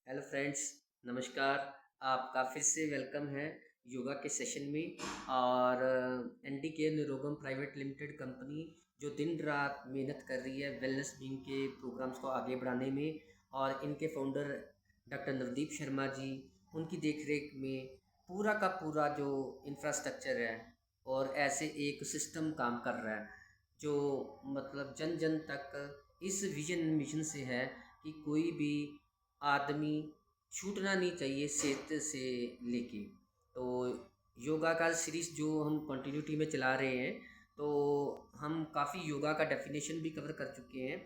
Hello friends, नमस्कार। आपका फिर से वेलकम है योगा के सेशन में। और ND care Nirogam private limited company जो दिन रात मेहनत कर रही है वेलनेस बींग के प्रोग्राम्स को आगे बढ़ाने में, और इनके फाउंडर डॉक्टर नवदीप शर्मा जी, उनकी देखरेख में पूरा का पूरा जो इंफ्रास्ट्रक्चर है और ऐसे एक सिस्टम काम कर रहा है जो मतलब जन जन तक इस विजन मिशन से है कि कोई भी आदमी छूटना नहीं चाहिए सेहत से लेके। तो योगा का सीरीज़ जो हम कंटिन्यूटी में चला रहे हैं, तो हम काफ़ी योगा का डेफिनेशन भी कवर कर चुके हैं।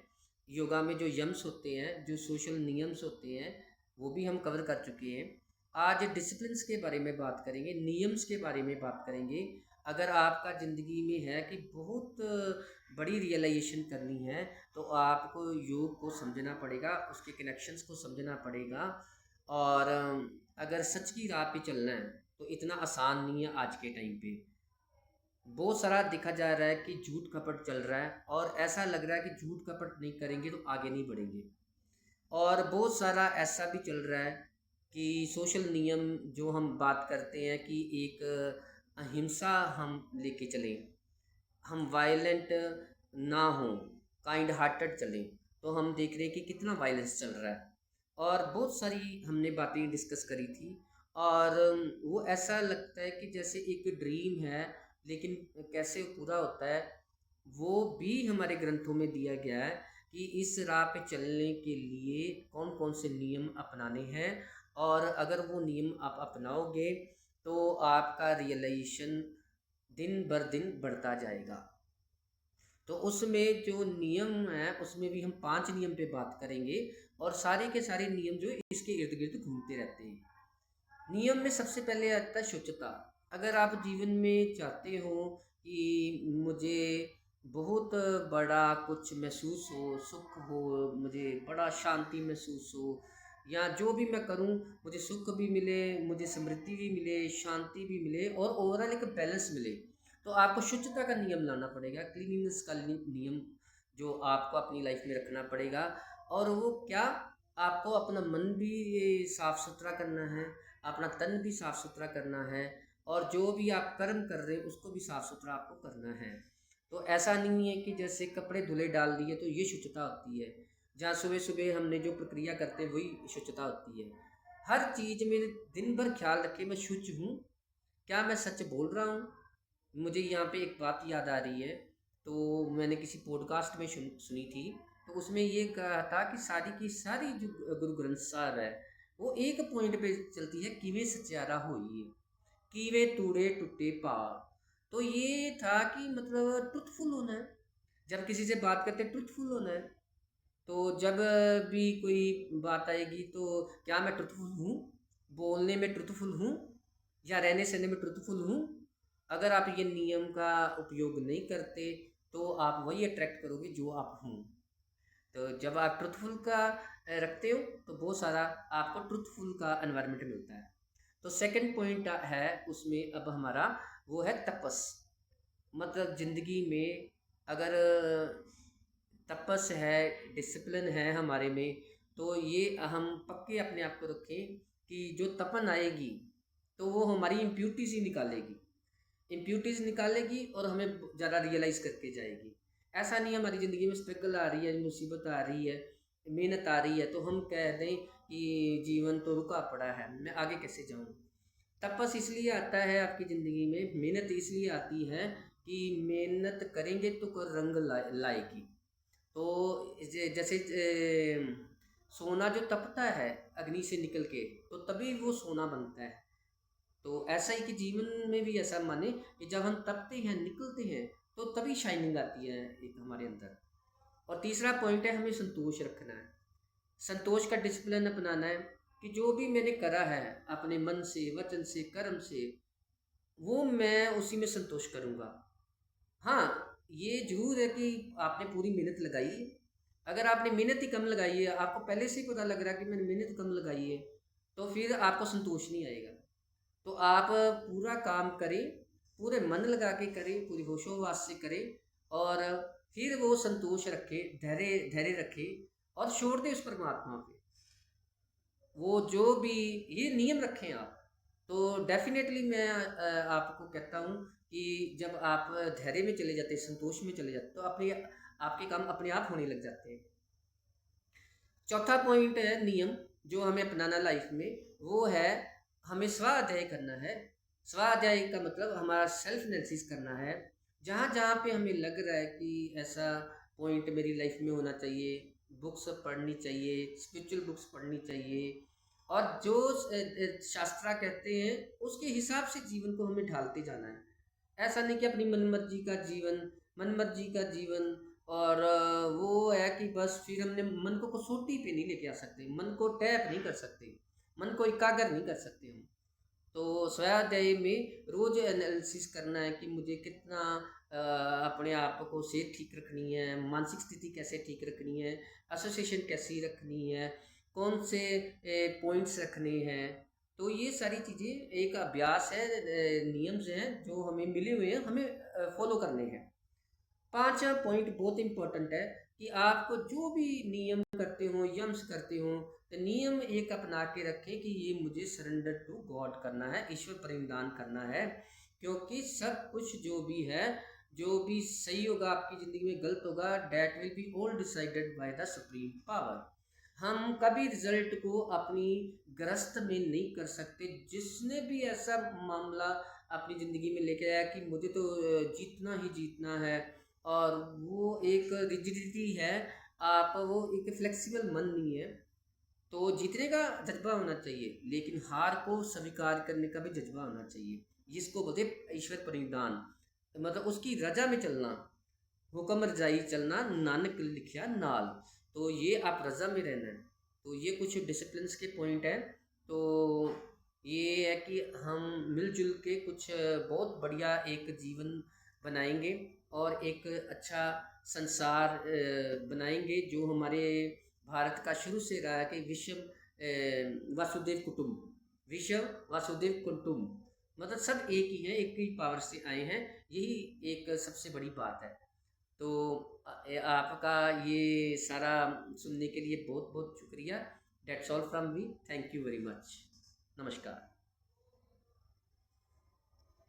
योगा में जो यम्स होते हैं, जो सोशल नियम्स होते हैं, वो भी हम कवर कर चुके हैं। आज डिसिप्लिन्स के बारे में बात करेंगे, नियम्स के बारे में बात करेंगे। अगर आपका ज़िंदगी में है कि बहुत बड़ी रियलाइजेशन करनी है, तो आपको योग को समझना पड़ेगा, उसके कनेक्शंस को समझना पड़ेगा। और अगर सच की राह पे चलना है तो इतना आसान नहीं है। आज के टाइम पे बहुत सारा दिखा जा रहा है कि झूठ कपट चल रहा है, और ऐसा लग रहा है कि झूठ कपट नहीं करेंगे तो आगे नहीं बढ़ेंगे। और बहुत सारा ऐसा भी चल रहा है कि सोशल नियम जो हम बात करते हैं कि एक अहिंसा हम लेके चलें, हम वायलेंट ना हों, काइंड हार्टेड चलें। तो हम देख रहे हैं कि कितना वायलेंस चल रहा है, और बहुत सारी हमने बातें डिस्कस करी थी। और वो ऐसा लगता है कि जैसे एक ड्रीम है, लेकिन कैसे पूरा होता है वो भी हमारे ग्रंथों में दिया गया है कि इस राह पे चलने के लिए कौन कौन से नियम अपनाने हैं। और अगर वो नियम आप अपनाओगे तो आपका रियलाइजेशन दिन बर दिन बढ़ता जाएगा। तो उसमें जो नियम है उसमें भी हम 5 नियम पे बात करेंगे, और सारे के सारे नियम जो इसके इर्द गिर्द घूमते रहते हैं। नियम में सबसे पहले आता है शुचिता। अगर आप जीवन में चाहते हो कि मुझे बहुत बड़ा कुछ महसूस हो, सुख हो, मुझे बड़ा शांति महसूस हो, या जो भी मैं करूं मुझे सुख भी मिले, मुझे समृद्धि भी मिले, शांति भी मिले और ओवरऑल एक बैलेंस मिले, तो आपको शुचिता का नियम लाना पड़ेगा, क्लीनिनेस का नियम जो आपको अपनी लाइफ में रखना पड़ेगा। और वो क्या, आपको अपना मन भी साफ सुथरा करना है, अपना तन भी साफ सुथरा करना है, और जो भी आप कर्म कर रहे हैं उसको भी साफ सुथरा आपको करना है। तो ऐसा नहीं है कि जैसे कपड़े धुले डाल दिए तो ये शुचिता होती है, जहाँ सुबह सुबह हमने जो प्रक्रिया करते हैं वही शुचिता होती है। हर चीज़ में दिन भर ख्याल रखे मैं शुच हूँ, क्या मैं सच बोल रहा हूँ। मुझे यहाँ पे एक बात याद आ रही है, तो मैंने किसी पॉडकास्ट में सुनी थी। तो उसमें ये कहा था कि सारी की सारी जो गुरु ग्रंथ साहब है वो एक पॉइंट पे चलती है, किवें सच्चारा होइए, कीवे तूड़े टूटे पा। तो ये था कि मतलब ट्रुथफुल होना है, जब किसी से बात करते ट्रुथफुल होना है। तो जब भी कोई बात आएगी तो क्या मैं ट्रुथफुल हूँ, बोलने में ट्रुथफुल हूँ, या रहने सहने में ट्रुथफुल हूँ। अगर आप ये नियम का उपयोग नहीं करते तो आप वही अट्रैक्ट करोगे जो आप हूँ। तो जब आप ट्रुथफुल का रखते हो तो बहुत सारा आपको ट्रुथफुल का एनवायरनमेंट मिलता है। तो सेकंड पॉइंट है उसमें अब हमारा, वो है तपस। मतलब ज़िंदगी में अगर तपस है, डिसिप्लिन है हमारे में, तो ये हम पक्के अपने आप को रखें कि जो तपन आएगी तो वो हमारी इम्प्यूरिटीज़ ही निकालेगी, इम्प्यूरिटीज़ निकालेगी और हमें ज़्यादा रियलाइज़ करके जाएगी। ऐसा नहीं है हमारी ज़िंदगी में स्ट्रगल आ रही है, मुसीबत आ रही है, मेहनत आ रही है तो हम कह दें कि जीवन तो रुका पड़ा है, मैं आगे कैसे जाऊँ। तपस इसलिए आता है आपकी ज़िंदगी में, मेहनत इसलिए आती है कि मेहनत करेंगे तो रंग लाएगी। तो जैसे सोना जो तपता है अग्नि से निकल के, तो तभी वो सोना बनता है। तो ऐसा ही कि जीवन में भी ऐसा माने कि जब हम तपते हैं, निकलते हैं, तो तभी शाइनिंग आती है एक हमारे अंदर। और तीसरा पॉइंट है, हमें संतोष रखना है, संतोष का डिसिप्लिन अपनाना है कि जो भी मैंने करा है अपने मन से, वचन से, कर्म से, वो मैं उसी में संतोष करूँगा। हाँ, ये ज़रूर है कि आपने पूरी मेहनत लगाई है। अगर आपने मेहनत ही कम लगाई है, आपको पहले से ही पता लग रहा है कि मैंने मेहनत कम लगाई है, तो फिर आपको संतोष नहीं आएगा। तो आप पूरा काम करें, पूरे मन लगा के करें, पूरी होशो-हवास से करें, और फिर वो संतोष रखें, धैर्य धैर्य रखें और छोड़ दें उस परमात्मा पे। वो जो भी ये नियम रखें आप, तो डेफ़िनेटली मैं आपको कहता हूँ कि जब आप धैर्य में चले जाते हैं, संतोष में चले जाते हैं, तो अपने आपके काम अपने आप होने लग जाते हैं। चौथा पॉइंट है नियम जो हमें अपनाना लाइफ में, वो है हमें स्वाध्याय करना है। स्वाध्याय का मतलब हमारा सेल्फ एनालिसिस करना है। जहाँ जहाँ पे हमें लग रहा है कि ऐसा पॉइंट मेरी लाइफ में होना चाहिए, बुक्स पढ़नी चाहिए, स्पिरिचुअल बुक्स पढ़नी चाहिए, और जो शास्त्रा कहते हैं उसके हिसाब से जीवन को हमें ढालते जाना है। ऐसा नहीं कि अपनी मनमर्जी का जीवन, और वो है कि बस फिर हमने मन को कसौटी पे नहीं लेके आ सकते, मन को टैप नहीं कर सकते, मन को एकाग्र नहीं कर सकते हम। तो स्वाध्याय में रोज एनालिसिस करना है कि मुझे कितना अपने आप को सेहत ठीक रखनी है, मानसिक स्थिति कैसे ठीक रखनी है, एसोसिएशन कैसी रखनी है, कौन से पॉइंट्स रखने हैं। तो ये सारी चीज़ें एक अभ्यास है, नियम्स हैं जो हमें मिले हुए हैं, हमें फॉलो करने हैं। पांचवा पॉइंट बहुत इंपॉर्टेंट है कि आपको जो भी नियम करते हो, यम्स करते हो, तो नियम एक अपना के रखें कि ये मुझे सरेंडर टू गॉड करना है, ईश्वर परिधान करना है। क्योंकि सब कुछ जो भी है, जो भी सही होगा आपकी ज़िंदगी में, गलत होगा, that will be all decided by the supreme power. हम कभी रिजल्ट को अपनी ग्रस्त में नहीं कर सकते। जिसने भी ऐसा मामला अपनी ज़िंदगी में लेके आया कि मुझे तो जीतना ही जीतना है, और वो एक रिजिडिटी है, आप वो एक फ्लेक्सिबल मन नहीं है, तो जीतने का जज्बा होना चाहिए, लेकिन हार को स्वीकार करने का भी जज्बा होना चाहिए, जिसको बोलते ईश्वर परिधान, मतलब उसकी रजा में चलना, हुक्म रजाई चलना, नानक लिखिया नाल। तो ये आप रजा में रहना है। तो ये कुछ डिसिप्लिन के पॉइंट हैं। तो ये है कि हम मिलजुल के कुछ बहुत बढ़िया एक जीवन बनाएंगे, और एक अच्छा संसार बनाएंगे, जो हमारे भारत का शुरू से रहा है कि वासुदेव कुटुंब, विश्व वासुदेव कुटुंब, मतलब सब एक ही हैं, एक ही पावर से आए हैं। यही एक सबसे बड़ी बात है। तो आपका ये सारा सुनने के लिए बहुत बहुत शुक्रिया। That's all from me, thank you very much. नमस्कार।